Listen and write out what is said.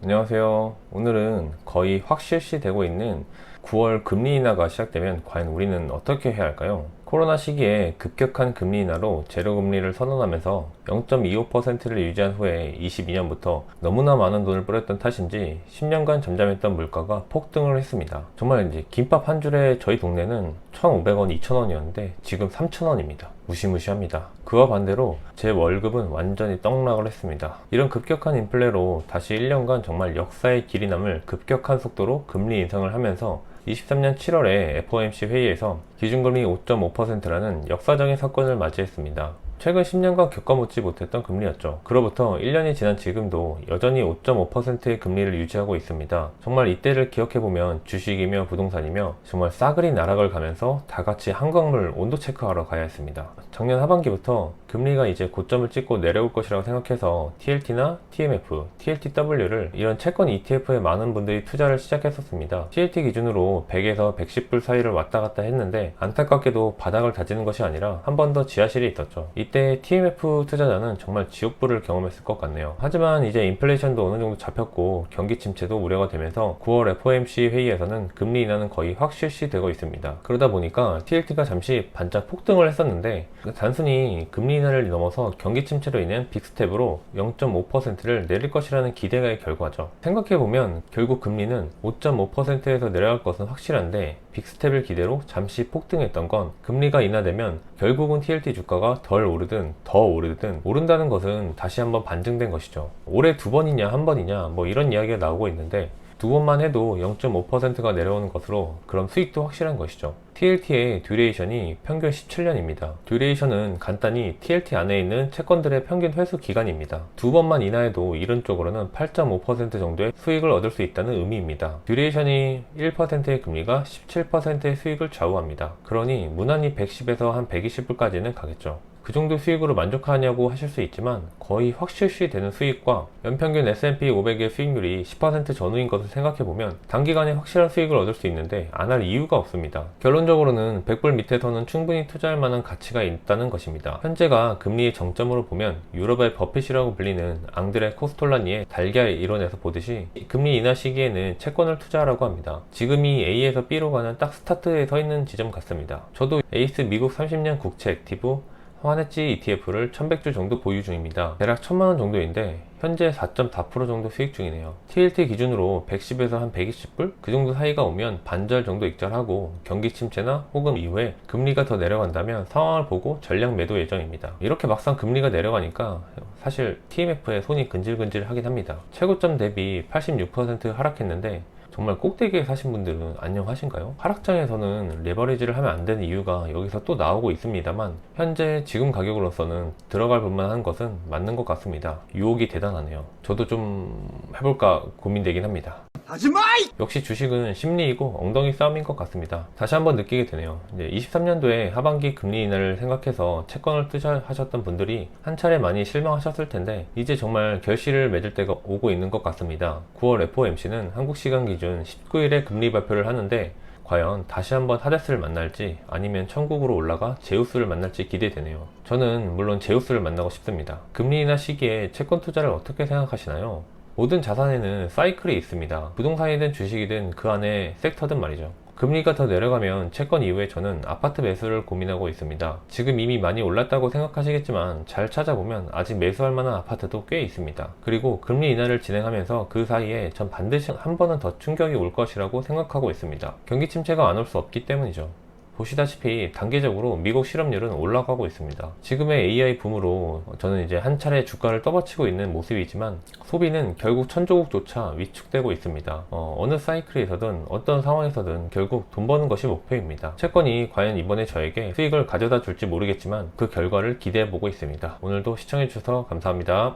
안녕하세요. 오늘은 거의 확실시되고 있는 9월 금리 인하가 시작되면 과연 우리는 어떻게 해야 할까요? 코로나 시기에 급격한 금리 인하로 제로금리를 선언하면서 0.25%를 유지한 후에 22년부터 너무나 많은 돈을 뿌렸던 탓인지 10년간 잠잠했던 물가가 폭등을 했습니다. 정말 이제 김밥 한 줄에 저희 동네는 1,500원, 2,000원이었는데 지금 3,000원입니다. 무시무시합니다. 그와 반대로 제 월급은 완전히 떡락을 했습니다. 이런 급격한 인플레로 다시 1년간 정말 역사의 길이 남을 급격한 속도로 금리 인상을 하면서 23년 7월에 FOMC 회의에서 기준금리 5.5%라는 역사적인 사건을 맞이했습니다. 최근 10년간 겪어보지 못했던 금리였죠. 그로부터 1년이 지난 지금도 여전히 5.5%의 금리를 유지하고 있습니다. 정말 이때를 기억해보면 주식이며 부동산이며 정말 싸그리 나락을 가면서 다같이 한강물 온도 체크하러 가야 했습니다. 작년 하반기부터 금리가 이제 고점을 찍고 내려올 것이라고 생각해서 TLT나 TMF, TLTW를 이런 채권 ETF에 많은 분들이 투자를 시작했었습니다. TLT 기준으로 100에서 110불 사이를 왔다 갔다 했는데 안타깝게도 바닥을 다지는 것이 아니라 한 번 더 지하실이 있었죠. 이때 TMF 투자자는 정말 지옥불을 경험했을 것 같네요. 하지만 이제 인플레이션도 어느 정도 잡혔고 경기 침체도 우려가 되면서 9월 FOMC 회의에서는 금리 인하는 거의 확실시되고 있습니다. 그러다 보니까 TLT가 잠시 반짝 폭등을 했었는데 단순히 금리 인하를 넘어서 경기 침체로 인한 빅스텝으로 0.5%를 내릴 것이라는 기대의 결과죠. 생각해보면 결국 금리는 5.5%에서 내려갈 것은 확실한데 빅스텝을 기대로 잠시 폭등했던 건 금리가 인하되면 결국은 TLT 주가가 덜 오르든 더 오르든 오른다는 것은 다시 한번 반증된 것이죠. 올해 두 번이냐 한 번이냐 뭐 이런 이야기가 나오고 있는데 두 번만 해도 0.5%가 내려오는 것으로 그럼 수익도 확실한 것이죠. TLT의 듀레이션이 평균 17년입니다. 듀레이션은 간단히 TLT 안에 있는 채권들의 평균 회수 기간입니다. 두 번만 인하해도 이론적으로는 8.5% 정도의 수익을 얻을 수 있다는 의미입니다. 듀레이션이 1%의 금리가 17%의 수익을 좌우합니다. 그러니 무난히 110에서 한 120불까지는 가겠죠. 그 정도 수익으로 만족하냐고 하실 수 있지만 거의 확실시 되는 수익과 연평균 S&P 500의 수익률이 10% 전후인 것을 생각해보면 단기간에 확실한 수익을 얻을 수 있는데 안 할 이유가 없습니다. 결론적으로는 100불 밑에서는 충분히 투자할 만한 가치가 있다는 것입니다. 현재가 금리의 정점으로 보면 유럽의 버핏이라고 불리는 앙드레 코스톨라니의 달걀 이론에서 보듯이 금리 인하 시기에는 채권을 투자하라고 합니다. 지금이 A에서 B로 가는 딱 스타트에 서 있는 지점 같습니다. 저도 에이스 미국 30년 국채 액티브 환해지 ETF를 1100주 정도 보유 중입니다. 대략 1000만원 정도인데 현재 4.4% 정도 수익 중이네요. TLT 기준으로 110에서 한 120불? 그 정도 사이가 오면 반절 정도 익절하고 경기 침체나 혹은 이후에 금리가 더 내려간다면 상황을 보고 전량 매도 예정입니다. 이렇게 막상 금리가 내려가니까 사실 TMF에 손이 근질근질 하긴 합니다. 최고점 대비 86% 하락했는데 정말 꼭대기에 사신 분들은 안녕하신가요? 하락장에서는 레버리지를 하면 안 되는 이유가 여기서 또 나오고 있습니다만 현재 지금 가격으로서는 들어갈 분만 한 것은 맞는 것 같습니다. 유혹이 대단하네요. 저도 좀 해볼까 고민되긴 합니다. 하지마! 역시 주식은 심리이고 엉덩이 싸움인 것 같습니다. 다시 한번 느끼게 되네요. 이제 23년도에 하반기 금리 인하를 생각해서 채권을 투자하셨던 분들이 한 차례 많이 실망하셨을 텐데 이제 정말 결실을 맺을 때가 오고 있는 것 같습니다. 9월 FOMC는 한국 시간 기준 19일에 금리 발표를 하는데 과연 다시 한번 하데스를 만날지 아니면 천국으로 올라가 제우스를 만날지 기대되네요. 저는 물론 제우스를 만나고 싶습니다. 금리 인하 시기에 채권 투자를 어떻게 생각하시나요? 모든 자산에는 사이클이 있습니다. 부동산이든 주식이든 그 안에 섹터든 말이죠. 금리가 더 내려가면 채권 이후에 저는 아파트 매수를 고민하고 있습니다. 지금 이미 많이 올랐다고 생각하시겠지만 잘 찾아보면 아직 매수할 만한 아파트도 꽤 있습니다. 그리고 금리 인하를 진행하면서 그 사이에 전 반드시 한 번은 더 충격이 올 것이라고 생각하고 있습니다. 경기 침체가 안 올 수 없기 때문이죠. 보시다시피 단기적으로 미국 실업률은 올라가고 있습니다. 지금의 AI 붐으로 저는 이제 한 차례 주가를 떠받치고 있는 모습이지만 소비는 결국 천조국조차 위축되고 있습니다. 어느 사이클에서든 어떤 상황에서든 결국 돈 버는 것이 목표입니다. 채권이 과연 이번에 저에게 수익을 가져다 줄지 모르겠지만 그 결과를 기대해 보고 있습니다. 오늘도 시청해 주셔서 감사합니다.